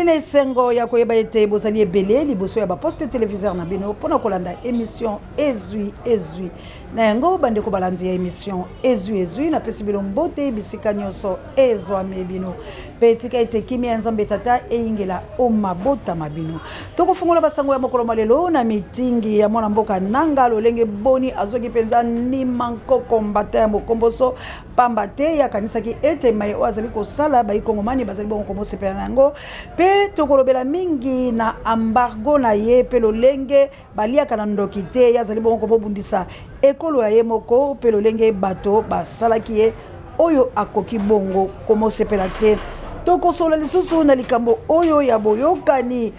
Bozali na esengo ya koyeba ete bozali ebele liboso ya baposte téléviseur na bino pona kolanda émission ezwi na yango bande ko balandi ya émission ezwi na pesi bino mbote bisika nyonso ezwame bino petika ete kimia nzambe tata eingela o mabota mabino toko fungola basango ya mokolo malelo na mitingi ya mwana mboka nanga lolenge boni azoki penza ni manko kombata ya mokomboso pambate ya kanisa ki ete mai wazali ko sala ba ikongomani bazali bon komose pela nango pe tokolobela mingi na embargo na ye pe lolenge balia kana ndokite ya zali bon kobundisa ekolo ya ye moko pe lolenge bato basalaki ye oyo akoki bongo komose pela te tokosola lisusu na likambo oyo ya boyokani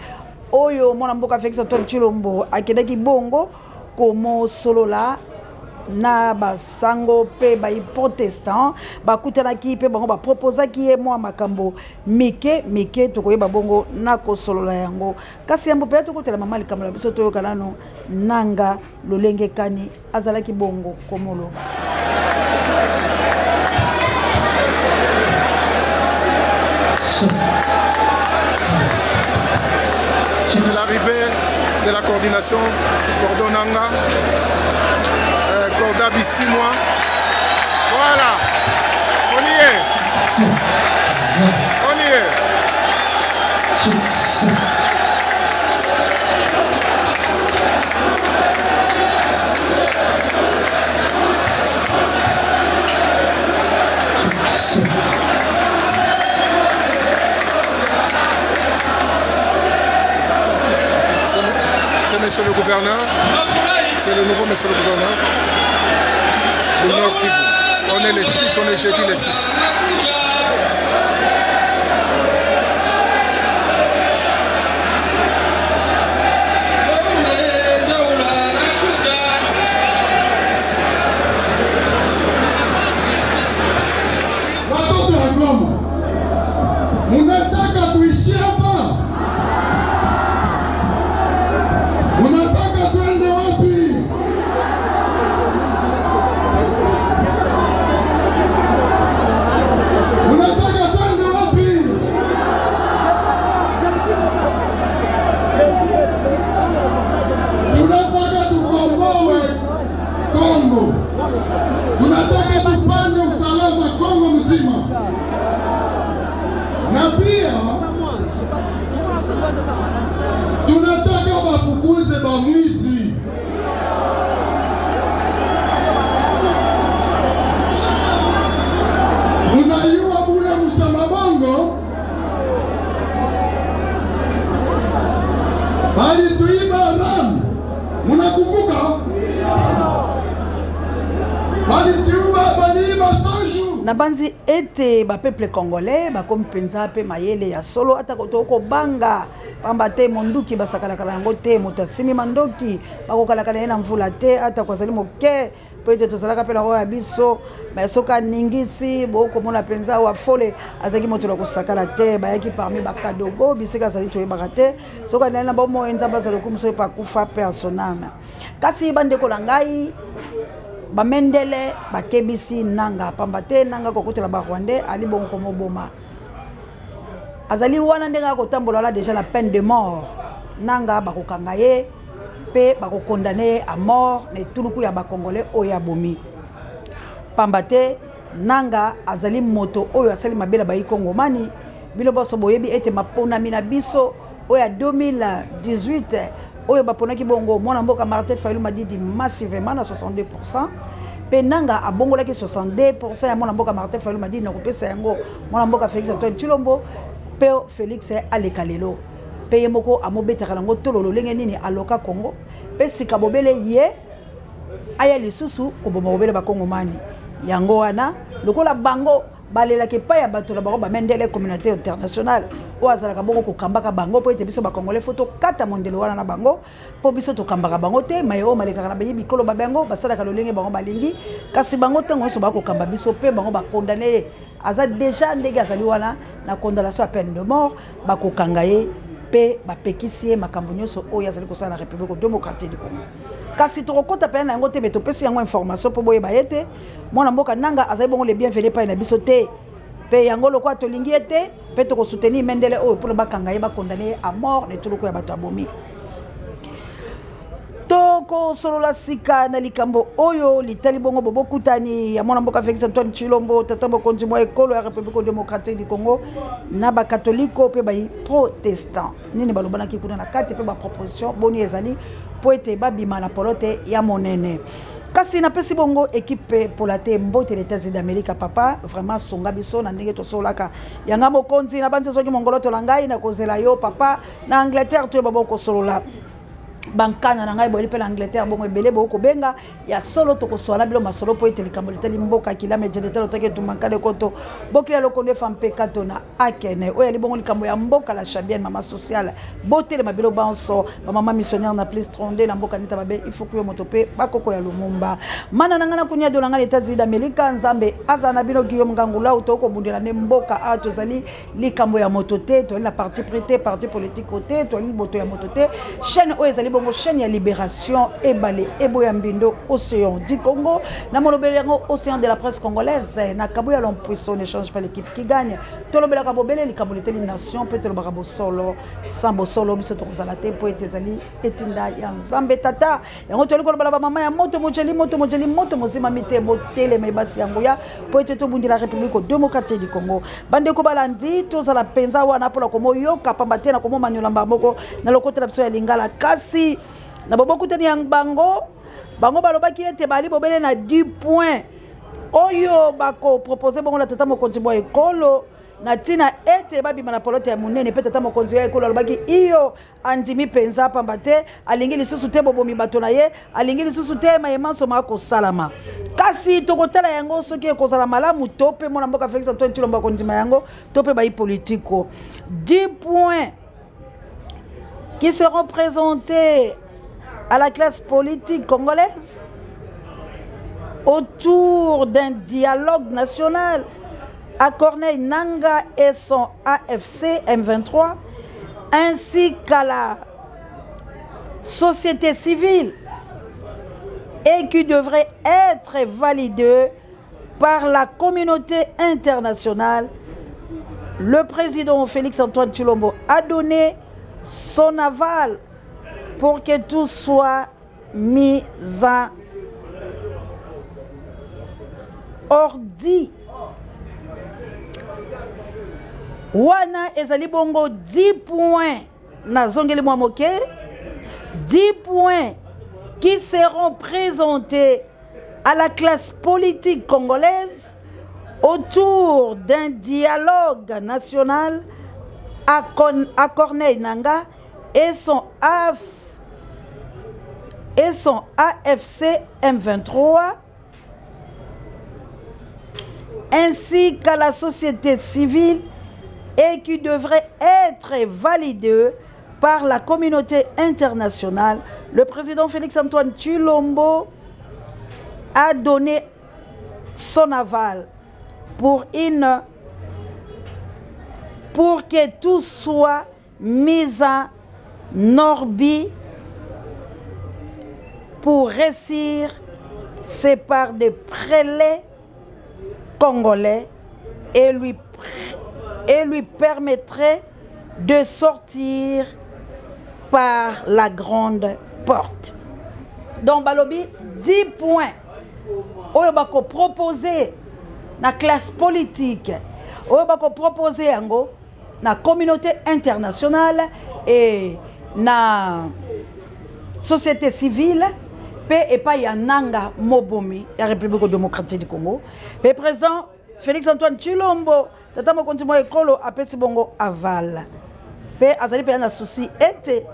oyo mwana mboka Félix Antoine Tshilombo akedaki bongo komo solola na basango pe ba protestant bakutanaki pe bango ba proposaki ye mwa makambo mike tokoyeba bongo na kosolola yango kasi yambo pe tokotela mama likambo la biso toyoka nano nanga lolenge kani azalaki bongo komoloba. C'est l'arrivée de la coordination Cordonanga, Cordab 6 mois. Voilà, on y est. On y est. C'est monsieur le gouverneur, c'est le nouveau monsieur le gouverneur du Nord Kivu. On est les 6, on est jeudi les 6. Nabanzi ete ba peuple congolais ba kompenza pe mayele ya solo ata kotoko banga pambate monduki basakala kala yango te mutasimi mandoki bakokala kala na mvula te ata kozali moke peut-être tozalaka pe na ya biso ba soka ningisi boko mona penza wa fole azaki moto la kosakala te bayaki parmi bakadogo bisika zali to yebaka te soka na ba mo enza bazalo kumso pa kufa personnel kasi bande ko langai bamendele bakebisi nanga pambate nanga kokutela ba Rwandais ali bon komo boma azali wana ndenga kotambola la déjà la peine de mort nanga bakokanga ye pe bakokondane à mort ne tuluku ya ba Congolais oya bomi pambate nanga azali moto oyo asali mabela ba Kongomani bilo boso boyebi ete mapona mina biso oya 2018 oyo baponaki bongo mwana mboka Martin Fayulu Madidi massivement na 62%. Penanga abongolaki 62% ya mwana mboka Martin Fayulu Madidi na kopesa yango mwana mboka Félix Antoine Tshilombo pe Félix Alekalelo. Pe yemoko amobetaka nango tololo lenge nini aloka Congo pe sika bobele ye aya lisusu koboma bobele ba Kongomani. Yango wana lokola bango balela ke pa ya bato la bango bamendele communauté internationale o azalaka bongo kokambaka bango po ete biso ba Congolais photo kata mondelo wana na bango po biso to kambaka bango te maye o maleka na bayi bikolo ba bango basalaka lolenge bango balingi kasi bango tango so ba ko kamba biso pe bango ba condamné aza déjà ndenge azali wana na condamnation à peine de mort ba ko kangaye pe ba pekisie makambo nyoso o yazali ko sala na République démocratique du Congo. Kasi tokota pe na ngote beto pesi yango information po boye bayete mwana mboka nanga azali bongo le bienvenu pa na biso te pe yango lokwa to lingi ete pe to ko soutenir Mendele o pour le bakanga ba condamné à mort ne tout ko ya bato abomi toko solo la sika na likambo oyo litali bongo bobokutani ya mwana mboka Félix Antoine Tshilombo tata mokonzi mwa ekolo ya République démocratique du Congo na ba katoliko pe ba protestant nini balobanaki kuna na kati pe ba proposition boni ezali po ete babima na polote ya monene kasi na pesi bongo équipe pour la te mbote les États-Unis d'Amérique papa vraiment songa biso na ndenge to solaka yanga mokonzi na banze soki mongolo to langai na kozela yo papa na Angleterre to baboko solola bankana na ngai boeli pe na Angleterre bongo ebele boko benga ya solo to kosola bilo masolo po eteli kambo litali mboka kilame jeletelo toke tumankade koto bokila lokonde fampe katona akene oya libongo likambo ya mboka la chabienne mama sociale botele mabilo banso mama missionnaire na plus 32 na mboka nita babe il faut que moto pe bakoko ya lumumba mana nangana kunya do nangana États-Unis d'Amérique nzambe azana bino Guillaume Ngangula utoko bundela ne mboka a tozali likambo ya motote to la parti prité parti politique côté to li boto ya motote chaîne o ezali bongo chaîne ya libération ebale eboya mbindo océan du Congo na monobeliango océan de la presse congolaise na kabuya l'impuissant ne change pas l'équipe qui gagne tolobela ka bobele likambo liteli nation peut tolobaka bo solo sambo solo biso to kozala te po etezali etinda ya nzambe tata yango toli ko bala mama ya moto mojeli moto mozima mite botele mebasi yango ya po ete to bundi la République démocratique du Congo bande ko balandi to zala penza wana pola komo yoka pamba te na komo manyolamba moko na lokotela biso ya lingala kasi na bobokutani yang bango balobaki ete bali bobele na 10 points oyo bako proposer bongo la tata mokonzi mwa ekolo na tina ete babima na polote ya munene pe tata mokonzi ya ekolo alobaki iyo andimi penza pamba te alingi lisusu te bobomi bato na ye alingi lisusu te mayemanso mako salama kasi tokotala yango soki ekozala malamu to pe mona mboka Félix Antoine Tshilombo kondima yango to pe bayi politiko 10 points qui seront présentés à la classe politique congolaise autour d'un dialogue national à Corneille Nangaa et son AFC M23 ainsi qu'à la société civile et qui devrait être validé par la communauté internationale. Le président Félix Antoine Tshilombo a donné son aval pour que tout soit mis en ordi. Wana ezali bongo 10 points na zongeli mwa moke 10 points qui seront présentés à la classe politique congolaise autour d'un dialogue national à Corneille Nangaa et son AFC M23 ainsi qu'à la société civile et qui devrait être validé par la communauté internationale. Le président Félix Antoine Tshilombo a donné son aval pour que tout soit mis en orbite pour réussir c'est par des prélats congolais et lui permettrait de sortir par la grande porte. Donc balobi 10 points oyo bako proposer na classe politique oyo bako proposer yango na communauté internationale et na société civile pe epa ya Nangaa mobomi ya République démocratique du Congo. Le président Félix Antoine Tshilombo tata mokonzi mwa ekolo apesi bongo aval pe azali pe na souci ete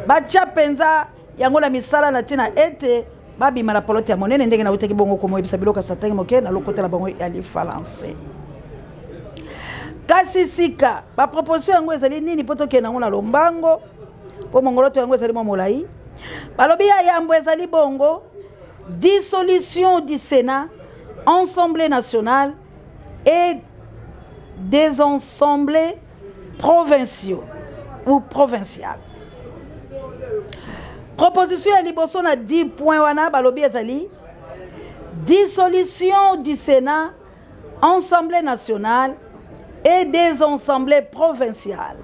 batia penza yango na misala na tina ete babima na polote ya monene ndenge na uteki bongo komo ebisa biloka satenge moke na lokotela bongo ya lifalance kasi sika ba proposition yango ezali nini poto ke nango na lombango po mongoloto yango ezali mo molai balobi ya yambo ezali bongo dissolution du Sénat, Assemblée nationale et des assemblées provinciaux ou provinciales. Proposition ya liboso na 10 points wana balobi ezali dissolution du Sénat, Assemblée nationale et des assemblées provinciales.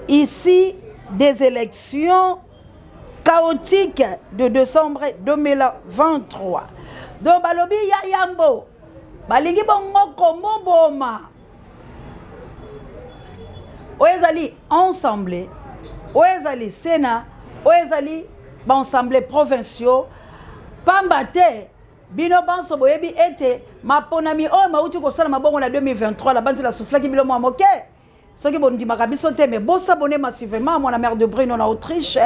Ici, des élections chaotiques de décembre 2023. Donc, balobi ya yambo, balingi bongo komo boma. Oezali ensemble, oezali sénat, oezali ensemble provinciaux, pambate, bino banso boyebi ete, maponami o mauti kosala mabongo na 2023, la bande la soufflaki bilo mwa moke. Ceux qui vont dire mais bon s'abonner massivement à la mère de Bruno en Autriche,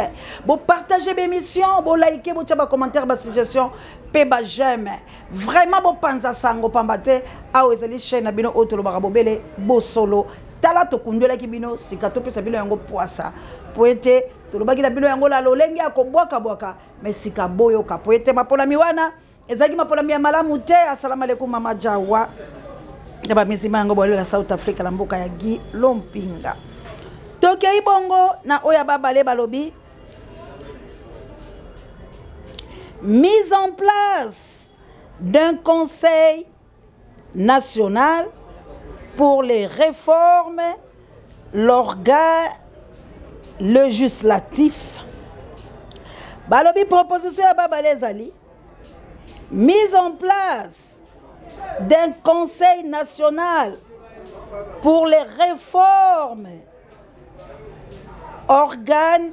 bon partager mes émissions, bon liker, bon tiens commentaire, ma suggestion, peba j'aime. Vraiment bon panza sango pambate, ah ezali chaîne bino otolo barabobele, bo solo, tala to kundola ki bino sikato pesa bino yango poasa. Poete to lobaki na bino yango la lolengi akobwaka bwaka, mais sika boyo ka poete mapona miwana, ezaki mapona mi malamu te, assalamu alaikum mama Jawa. Yaba mizima yango bole la South Africa la mboka ya Guy Lompinga. Toke ibongo na oya babale balobi. Mise en place d'un conseil national pour les réformes, l'organe législatif. Balobi proposition ya babale zali. Mise en place d'un conseil national pour les réformes, organe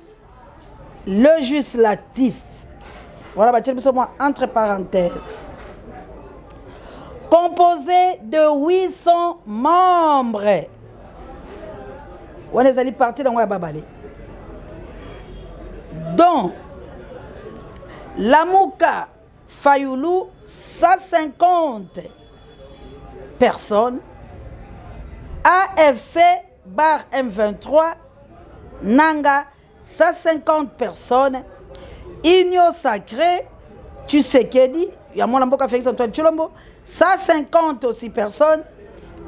législatif. Voilà, entre parenthèses. Composé de 800 membres. On est allé partir dans Babale. Dont Lamouka Fayoulou, 150 personnes. AFC bar M23 Nanga, 150 personnes. Union Sacrée Tshisekedi, il y a mon amboka Félix Antoine Tshilombo, 150 aussi personnes.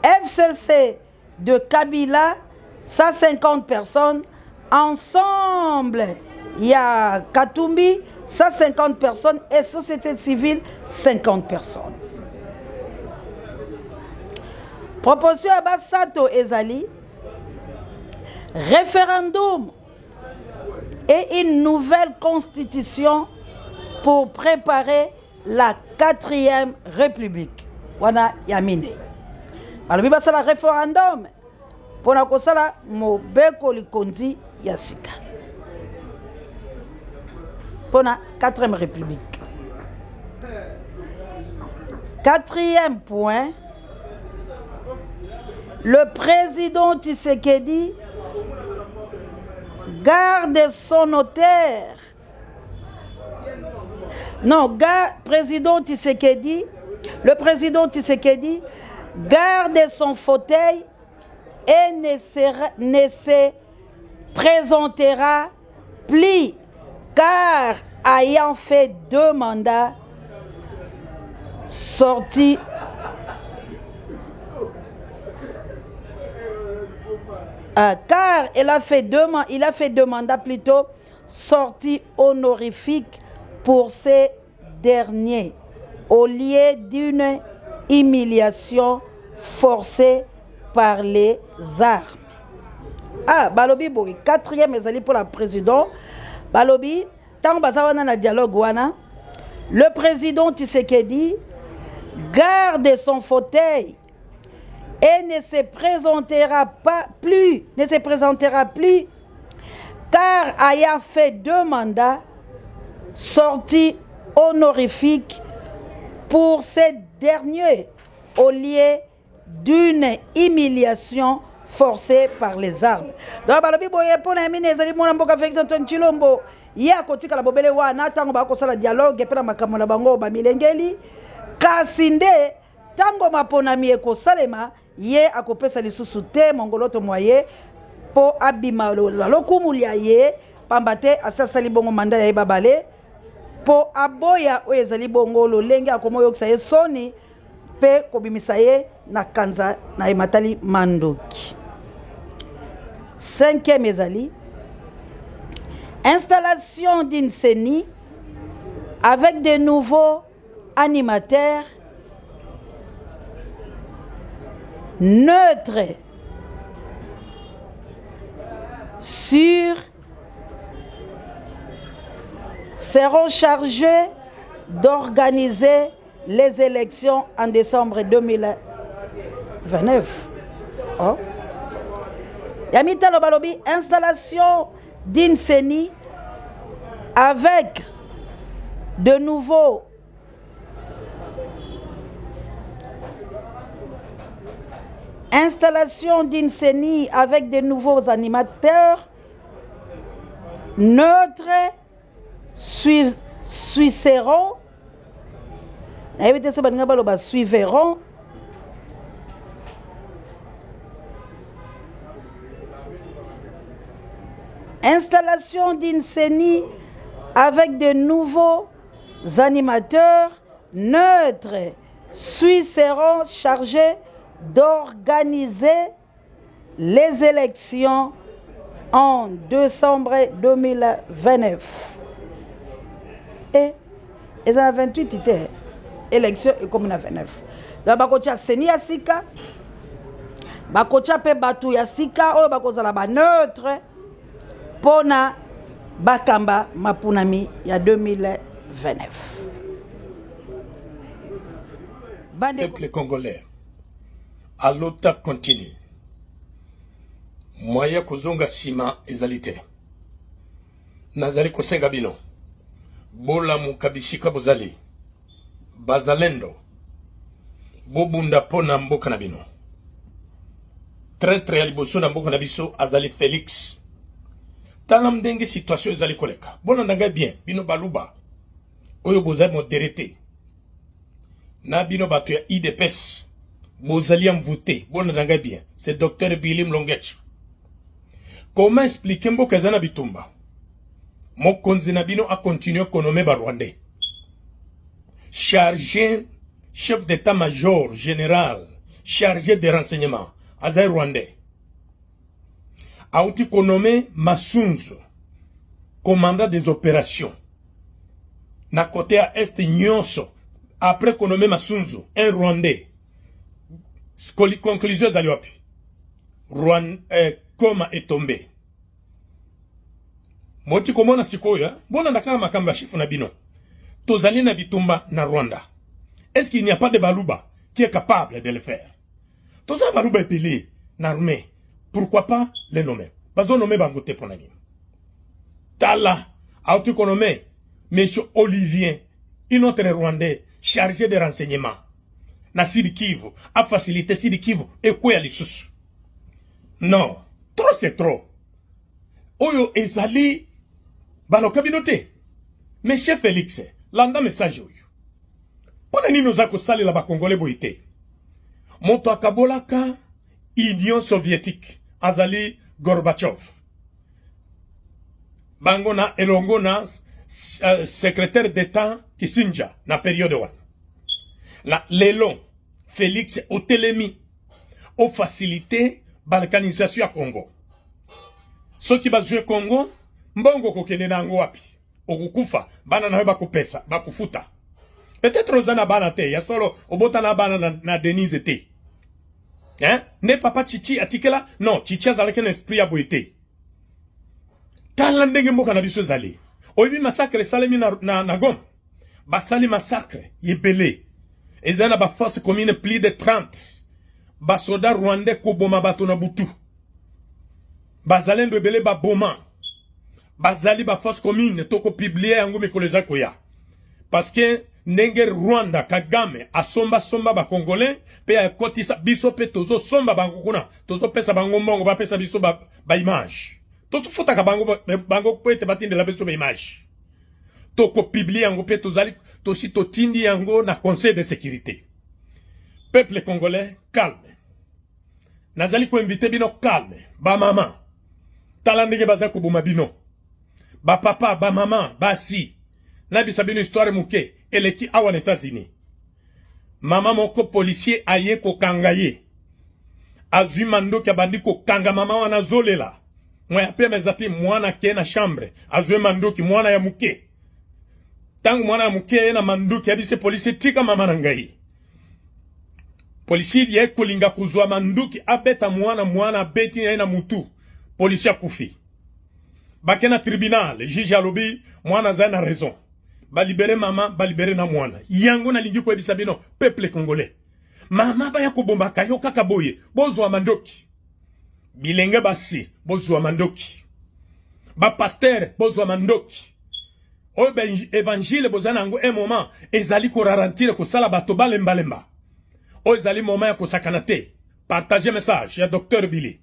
FCC de Kabila, 150 personnes. Ensemble, il y a Katumbi, 150 personnes. Et société civile, 50 personnes. Proposition à Bassato Ezali, référendum et une nouvelle constitution pour préparer la 4e République. Wana Yamine. Alors, il y a un référendum pour la kosala mobeko likondi yasika. Pour la 4e République. 4e point. Le président Tshisekedi garde son notaire. Non, président Tshisekedi, le président Tshisekedi garde son fauteuil et ne se présentera plus, car ayant fait 2 mandats sortis car il a fait 2 mandats plutôt sortis honorifiques pour ces derniers, au lieu d'une humiliation forcée par les armes. Ah, Balobi boy, 4e ezali pour la président. Balobi, tant bazawana na dialogue wana, le président Tshisekedi garde son fauteuil et ne se présentera plus, car ayant fait 2 mandats sortis honorifiques pour ces derniers, au lieu d'une humiliation forcée par les armes. Donc, balobi boye pona mine ezali mona mboka Félix Antoine Tshilombo ya kotika la bobele wana tango ba ko sala dialogue pe na makambo na bango ba milengeli kasinde tango maponami ekosalema ye akopesa lisusu te mongoloto moye po abima lokumulia ye pambate asasali bongo manda ya babale po aboya oyo ezali bongo lolenge akomoyokisa ye soni pe kobimisa ye na kanza na ematali mandoki. 5e ezali installation d'une CENI avec de nouveaux animateurs, neutres, sûrs, seront chargés d'organiser les élections en décembre 2029. Oh. Yamita Lobalobi, installation d'une CENI avec de nouveaux animateurs neutres suivront installation d'une CENI avec de nouveaux animateurs neutres seront chargés d'organiser les élections en décembre 2029. Et ils ont 28 était élection et comme 29. Donc bakocha CENI ya sika, bakocha pe batu ya sika oyo bakozala ba neutre pona bakamba mapunami ya 2029. Peuple congolais, à l'OTA continue. Moya kozonga sima ezalite. Nazali kosenga bino. Bola mukabisika bozali. Bazalendo. Bobunda pona mboka na bino. Traître ya liboso na mboka na biso azali Félix. Talam ndenge situation ezali koleka. Bona ndanga bien, bino baluba. Oyo bozali modérité. Na bino bato ya IDPS. Bozali mvouté. Bona ndanga bien. C'est docteur Billy Mlongetch. Comment expliquer mboka zana bitumba? Mokonzi na bino a continué konome ba Rwandais. Chargé, chef d'état-major général, chargé des renseignements, azai Rwandais. Aouti konome Masunzu, commandant des opérations. Na côté à Est Nyonso, après konome Masunzu, un Rwandais. Conclusion zaliwapi. Koma est tombé. Moti komona sikoya, bona nakama makamba chifu na bino. Tozali na bitumba na Rwanda. Est-ce qu'il n'y a pas de Baluba qui est capable de le faire? Toza Baluba epelé na armée. Pourquoi pas les nommer? Bazo nommer bangote ponani. Tala, auto nommer monsieur Olivier, un autre Rwandais chargé de renseignements. Na Sud Kivu, a facilité Sud Kivu et quoi les sous. Non, trop c'est trop. Oyo ezali balo kabinote. Monsieur Félix, landa message oyo. Pona nini ozako sali la ba Congolais boité. Moto akabolaka Union soviétique azali Gorbatchev. Bangona elongona secrétaire d'État Kissinger na période wana. La lelo Félix otelemi au facilité balkanisation à Congo. Ceux qui bazoué Congo, mbongo kokene nango wapi. Okukufa, bana na weba kupesa, bakufuta. Peut-être ozana bana te, ya solo obota na bana na Denise te. Hein? Ne papa Chichi atikela? Non, Chichi azalaki na esprit ya boite. Tala ndenge mboka na biso zali. Oyibi massacre salemi na Goma. Basali massacre, yebele. Ezana ba force commune plus de 30. Basoda rwandais koboma bato na butu. Bazalendo ebele ba boma. Bazali ba force commune toko publier yango mikoleza koya. Parce que ndenge Rwanda Kagame asomba ba Congolais pe akotisa biso pe tozo somba bango kuna. Tozo pesa bango mbongo ba pesa biso ba image. Tozo futa ka bango po ete batinde la biso ba image. Toko publier yango pe tozali tosi totindi yango na conseil de sécurité. Peuple congolais calme. Nazali ko inviter bino calme. Ba mama. Tala ndenge baza ko boma bino. Ba papa, ba mama, ba si. Nabi sabino histoire muke. Eleki awa na États-Unis. Mama moko policier aye ko kangaye. Azui mando kia bandi ko kanga mama wana zolela. Mwa pe mezati mwana ke na chambre. Azui mando ki mwana ya muke. Tangu mwana ya muke na mando ki abise policier tika mama na ngai. Policier ye kolinga kuzwa manduki abeta mwana beti na mutu. Policier kufi. Bakena tribunal, juge alobi, mwana zana raison. Ba libérer maman, ba libérer na mwana. Yango na lingi ko ebisabino peuple congolais. Mama ba yakobomba kayo kakaboye, bozwa mandoki. Bilenge basi, bozwa mandoki. Ba pasteur, bozwa mandoki. O évangile bozana ngo un moment ezali ko ralentir ko sala bato balemba. O ezali moment ya ko sakanate. Partager message ya docteur Billy.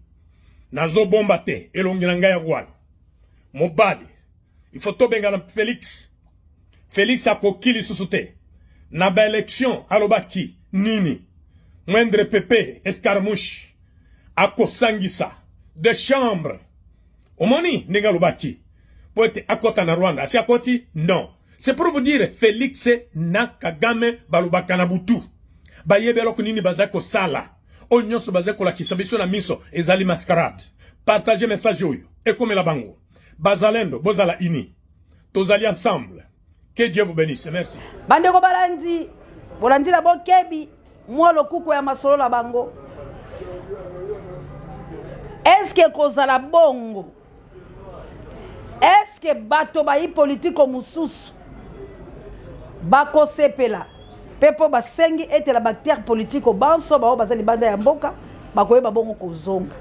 Nazo bomba te elongela ngai ya wana. Mobali. Il faut tobenga na Félix a kokili susute. Na ba élection alobaki nini. Moindre Pepe escarmouche. Akosangisa. De chambre. Omoni nenga lobaki. Poete akota na Rwanda. Si akoti? Non. C'est pour vous dire Félix na Kagame balobaka na butu. Bayebelo kunini bazako sala. Onyoso bazako la kisabiso na miso ezali mascarade. Partagez message oyo. Et comme la bango. Bazalendo, bozala ini. Tozali ensemble. Que Dieu vous bénisse. Merci. Bandeko balandi. Bolandi la bokebi. Moi le kuku ya masolo la bango. Est-ce que kozala bongo? Est-ce que bato bayi politiko mususu? Bako sepela. Pepo basengi ete la bactère politiko banso bao bazali banda ya mboka. Bakoye babongo kozonga.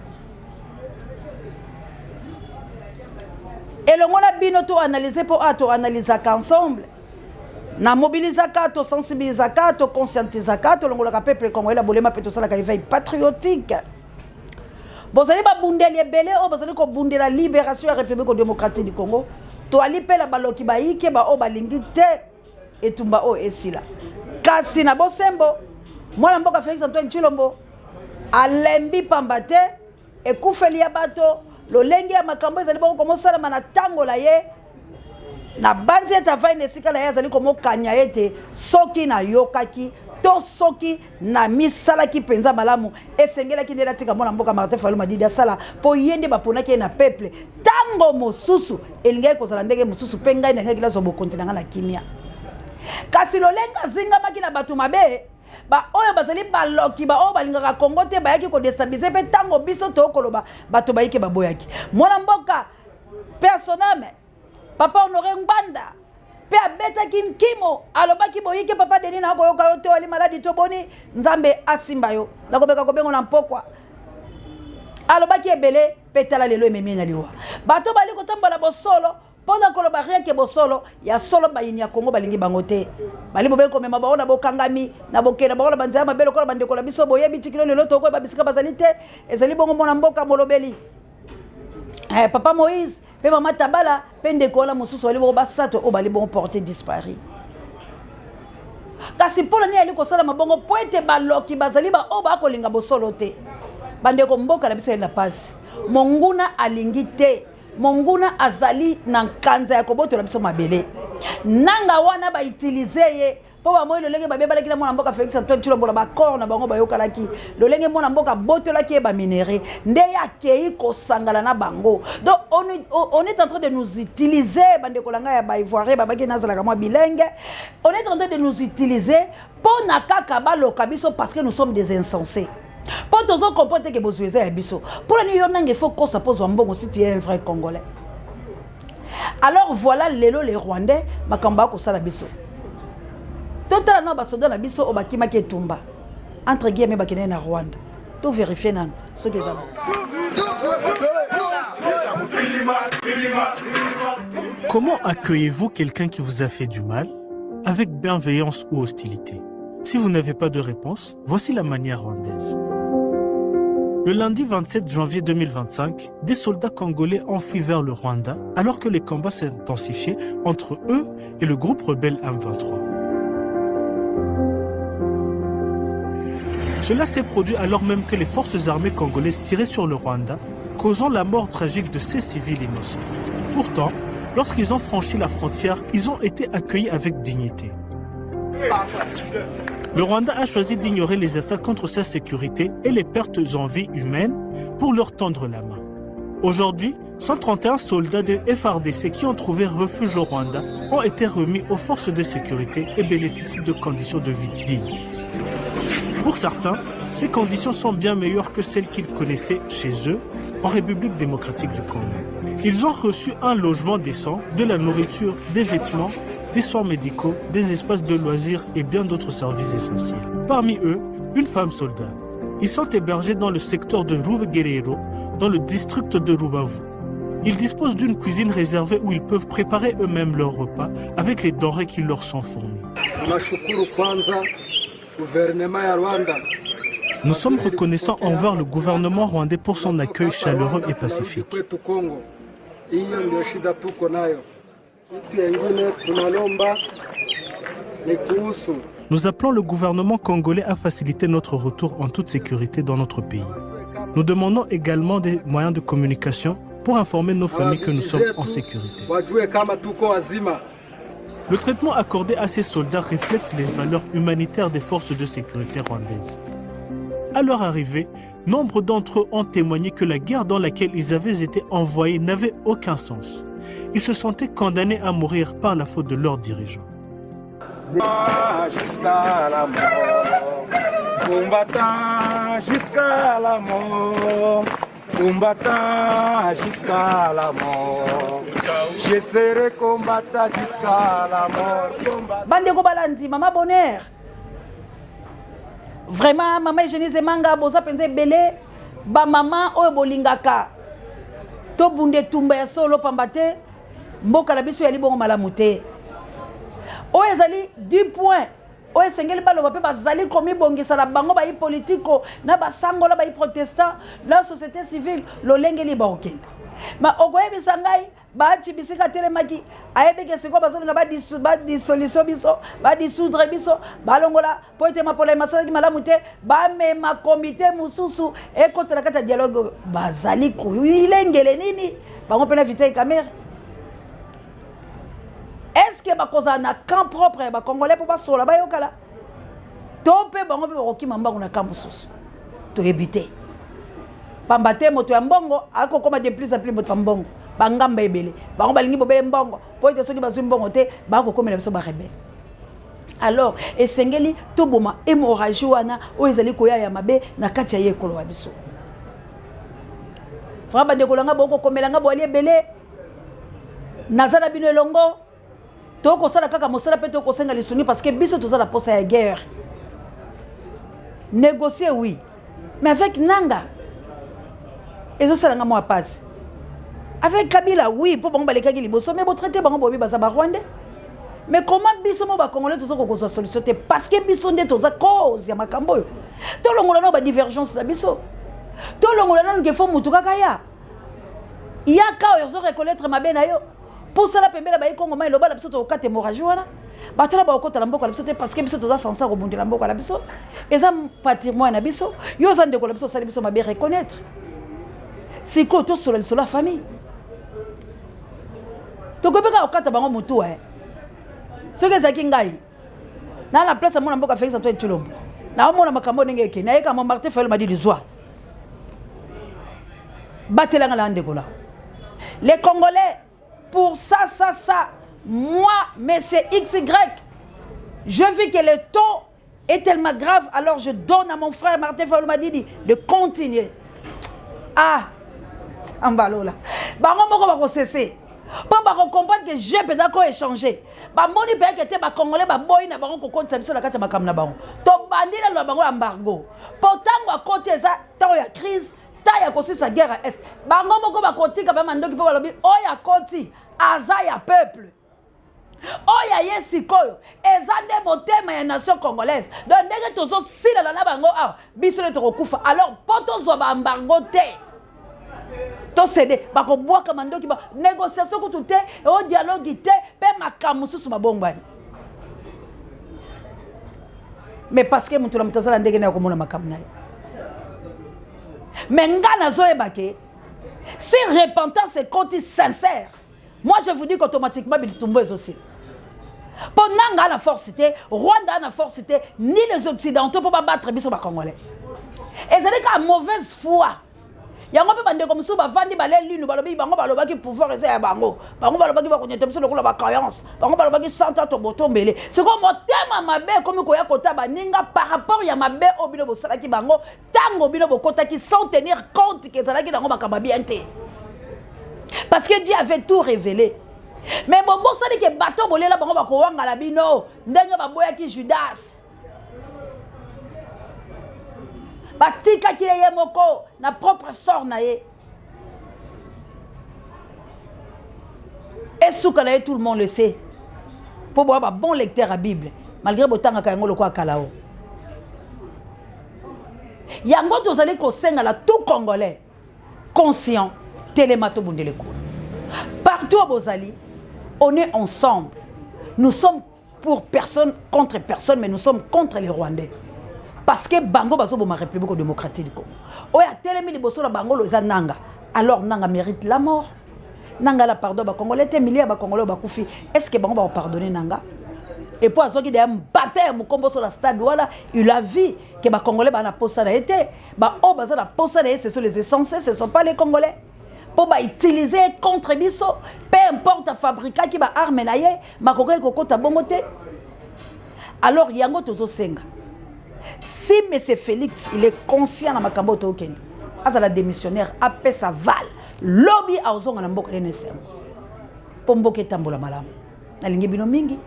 Et le monde a bien tout analysé pour analyser ensemble. Na mobilisaka, to sensibilisaka, to conscientisaka, to l'ongolaka peuple congolais la bolema peto sala ka éveil patriotique. Bozali ba bundeli ebele o bozali ko bundela libération ya République démocratique du Congo. To alipe la baloki ba ike ba o balingi te etumba o esila. Kasi na bosembo mwana mboka Félix Antoine Tshilombo alembi pambate ekufeli ya bato lolenge ya makambo ezali bongo komosala mana tango la ye na banzi eta vai nesika la ye azali komokanya ete soki na yokaki to soki na misala ki penza malamu esengela ki ndela tika mwana mboka Martin Fayulu Madidi asala po yende baponaki na peuple tango mosusu elingai kozala ndenge mosusu pe ngai na ngai lazo bokonzi na na kimia kasi lolenga zinga makina batu mabe ba oyo bazali baloki ba o balingaka Kongo te bayaki ko destabiliser pe tango biso to koloba bato bayike baboyaki mwana mboka personname papa Honoré Ngbanda pe abetaki nkimo alobaki boyike papa Denis na koyoka yo te wali maladi to boni nzambe asimba yo nakobeka kobengo na mpokwa alobaki ebele pe tala lelo ememi na liwa bato bali kotambola bosolo pendant que le barrière ke bosolo ya solo bayini ya Congo balingi bangote bali bobe ko mema baona bokangami na bokela baona banzaya mabelo ko bandeko la biso boyebi tikilo lelo to ko babisika bazalite ezali bongo mona mboka molobeli papa Moïse pe mama Tabala pe ndeko la mususu wali bo basato o bali bon porter disparu kasi polo ni ali ko sala mabongo poete baloki bazali ba o ba ko linga bosolo te bandeko mboka la biso na pasi monguna alingi te Monguna azali na kanza ya koboto la biso mabele nanga wana ba utiliser ye po ba moyo lolenge ba bebala kila mwana mboka Félix Antoine Tshilombo ba corps na bango ba yokalaki lolenge mwana mboka botolaki ba minéré nde ya kei ko sangala na bango donc on est en train de nous utiliser bande kolanga ya ba ivoirien ba baki nazala ka mwa bilingue on est en train de nous utiliser pour na kaka ba lokabiso parce que nous sommes des insensés. Pour tous on comprend que vous êtes un biso. Pour nous il faut qu'on s'appose un bon si tu es un vrai Congolais. Alors voilà les Rwandais makamba ko sala biso. Total na basoda na biso obakima ke tumba. Entre guillemets bakina na Rwanda. Tout vérifier nan ce que ça. Comment accueillez-vous quelqu'un qui vous a fait du mal avec bienveillance ou hostilité? Si vous n'avez pas de réponse, voici la manière rwandaise. Le lundi 27 janvier 2025, des soldats congolais ont fui vers le Rwanda alors que les combats s'intensifiaient entre eux et le groupe rebelle M23. Cela s'est produit alors même que les forces armées congolaises tiraient sur le Rwanda, causant la mort tragique de 6 civils innocents. Pourtant, lorsqu'ils ont franchi la frontière, ils ont été accueillis avec dignité. Le Rwanda a choisi d'ignorer les attaques contre sa sécurité et les pertes en vie humaines pour leur tendre la main. Aujourd'hui, 131 soldats de FARDC qui ont trouvé refuge au Rwanda ont été remis aux forces de sécurité et bénéficient de conditions de vie dignes. Pour certains, ces conditions sont bien meilleures que celles qu'ils connaissaient chez eux, en République démocratique du Congo. Ils ont reçu un logement décent, de la nourriture, des vêtements, des soins médicaux, des espaces de loisirs et bien d'autres services essentiels. Parmi eux, une femme soldat. Ils sont hébergés dans le secteur de Rubeguerero, dans le district de Rubavu. Ils disposent d'une cuisine réservée où ils peuvent préparer eux-mêmes leurs repas avec les denrées qui leur sont fournies. Nous sommes reconnaissants envers le gouvernement rwandais pour son accueil chaleureux et pacifique. Nous appelons le gouvernement congolais à faciliter notre retour en toute sécurité dans notre pays. Nous demandons également des moyens de communication pour informer nos familles que nous sommes en sécurité. Le traitement accordé à ces soldats reflète les valeurs humanitaires des forces de sécurité rwandaises. À leur arrivée, nombre d'entre eux ont témoigné que la guerre dans laquelle ils avaient été envoyés n'avait aucun sens. Ils se sentaient condamnés à mourir par la faute de leurs dirigeants. Jusqu'à la mort, combattant jusqu'à la mort, combattant jusqu'à la mort, je serai combattant jusqu'à la mort. Bandeko balandi, Mama Bonheur. Vraiment, Mama Eugénie Manga, boza penze belé, ba mama oyo bolingaka. To bunde tumba ya solo pambate, mboka na biso ya libongo malamu te. Oyo ezali du point. Oyo esengeli baloba pe bazali komi bongisa na bango ba politiko na basangola ba protestant la société civile lolengeli ba okenda. Ma okoyebisa ngai bachi bisika telemaki ayebeke siko bazolinga ba dissolution biso ba dissoudre biso balongola po ete mapola masalaki malamu te ba mema comité mususu ekotela kata dialogue bazali ko ilengele nini bango pena vite caméra. Est-ce que bakoza na camp propre ba congolais pour basola ba yokala tope bango pe bakoki mambango na camp mususu to ebité pambate moto ya mbongo akokoma de plus en plus moto ya mbongo bangamba ebele bango balingi bobele mbongo po ete soki bazwi mbongo te bakokomela biso ba rebelle. Alors esengeli toboma hémorragie wana oyo ezali koya ya mabe na kati ya yekolo wa biso fra bandekolanga bokokomelanga boali ebele nazala bino elongo tokosala kaka mosala pe tokosenga lisuni parce que biso tozala posa ya guerre. Négocier oui, mais avec Nanga ezosalanga moi passe. Avec Kabila oui, pour bango balekaki liboso mais bo traiter bango bobi baza ba Rwandais. Mais comment biso mo ba congolais tozoko kozwa solution te parce que biso nde toza cause ya makambo yo. To longola no ba divergence na biso. To longola no ngefo mutu kaka ya. Yaka oyo zo reconnaître mabe na yo. Pour cela pembela ba Congo mai loba la biso to kate hémorragie wana. Batala ba okota la mboka la biso te parce que biso toza censé rebondir la mboka la biso. Eza patrimoine na biso. Yo za ndeko la biso sala biso mabe reconnaître. C'est quoi to sur la famille. To kopeka okata bango mutu Ce que c'est ngai. Na la place mon mboka Félix Antoine Tshilombo. Na mona makambo ndenge ke na yeka mo Martin Fayulu m'a dit dizwa. Batelanga la ndeko la. Les Congolais pour ça, moi, monsieur XY, je vis que le ton est tellement grave, alors je donne à mon frère Martin Fayulu Madidi de continuer. Ah, c'est un ballon là. Baron moko va cesser. Pas baron comprendre que j'ai peut-être échanger. Ba moni pe que te ba congolais ba boy na baron ko compte biso na kati makam na baron. To bandila na baron embargo. Pourtant wa côté ça, temps ya crise. Ya kosi sa guerre à est bango moko ba kotika ba mandoki po balobi oya koti aza ya peuple oya yesi koyo ezande motema ya nation congolaise donc ndenge tozo sila la bango ah biso le tokokufa alors poto zo ba embargo te to cédé ba ko boaka mandoki ba négociation ko tout o dialogue te pe makamu susu mabombani mais parce que mutu la mutazala ndenge na ko mona makamu nayo. Mais ngana zoe bake, si repentance est côté sincère, moi je vous dis qu'automatiquement Bilitumbo est aussi. Pour Nanga la force, Rwanda la force, ni les Occidentaux pour battre les Congolais. Et c'est qu'à mauvaise foi, yango pe bande comme ça vandi balé linu balobi bango balobaki pouvoir eza ya bango balobaki bakonyeta biso lokola ba croyance bango balobaki santa to botombele c'est comme motema mabe comme koya kota baninga par rapport ya mabe obino bosalaki bango tango bino bokotaki sans tenir compte que ezalaki nango makamba bien te parce que Dieu avait tout révélé. Mais bon ça dit que bateau bolela bango bakowanga la bino ndenge baboyaki Judas batika ki ye moko na propre sort na ye et souka na ye tout le monde le sait pour boire ba bon lecteur à Bible malgré botanga ka yango loko akalao yango tozali ko senga la tout congolais conscient télémato bundeleko partout à Bozali on est ensemble. Nous sommes pour personne, contre personne, mais nous sommes contre les Rwandais. Parce que Bango baso ma République démocratique du Congo. Oya telemi liboso na Bango loza nanga. Alors nanga mérite la mort. Nanga la pardon ba Congolais te milliers ba Congolais ba kufi. Est-ce que Bango va pardonner nanga? Et pour azoki de mbater mukombo sur la stade voilà, il a vu que ba Congolais ba na posa na été. Ba o baza na posa na ce sont les essentiels, ce sont pas les Congolais. Pour utiliser contre biso, peu importe fabriquer qui ba arme na ye, makoka ko kota bongote. Alors yango tozo senga. Si monsieur Félix il est conscient na makambo to okende. Azala démissionnaire après sa val. Lobby a ozonga na mboka NSM. Pomboke tambola malamu. Na lingi bino mingi.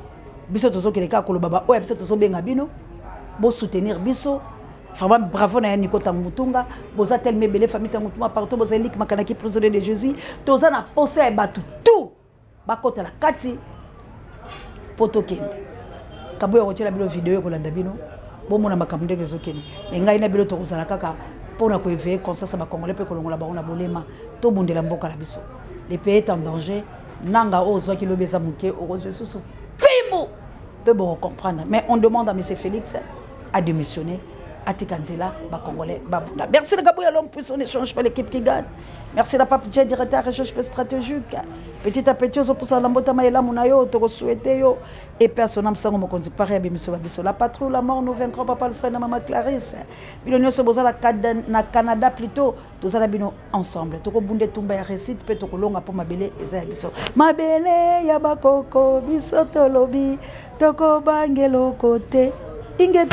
Biso tozo keleka koloba ba oya biso tozo benga bino. Bo soutenir biso. Vraiment bravo na Nico Tamutunga, boza tellement belle famille Tamutuma partout boza lik makanaki prisonnier de Jésus, toza na posa e batu tout. Bakota la kati potokende. Kabu ya rotela bilo vidéo ko landa bino, bomona makambo ndenge zokeni. Mais ngai na bilo tokozala kaka pona ko éveiller conscience ba Congolais pe ko longola ba na bolema, to bundela mboka la biso. Le pays est en danger, nanga ozwa ki lobeza muke ozwe susu. Fimbo. Peu bon comprendre, mais on demande à monsieur Félix à démissionner. Atikanzela, Congolais, Babunda. Merci de Gabriel Homme pour son échange par l'équipe qui gagne. Merci la Pape Dja, directeur recherche stratégique. Petit à petit, on pousse à l'embouta maïla mounayo, toko souhaité yo. Et personnellement, ça, on me conduit pareil à Bimiso Babiso. La patrouille, la mort, nous vaincrons, papa, le frère, maman Clarisse. Bilonio se bosa na Canada plutôt. Tous à bino ensemble. Toko bunde tumba ya récite, pe toko longa pour mabele, et biso. Mabele, yabakoko, biso tolobi, toko bangelo côté. Inget.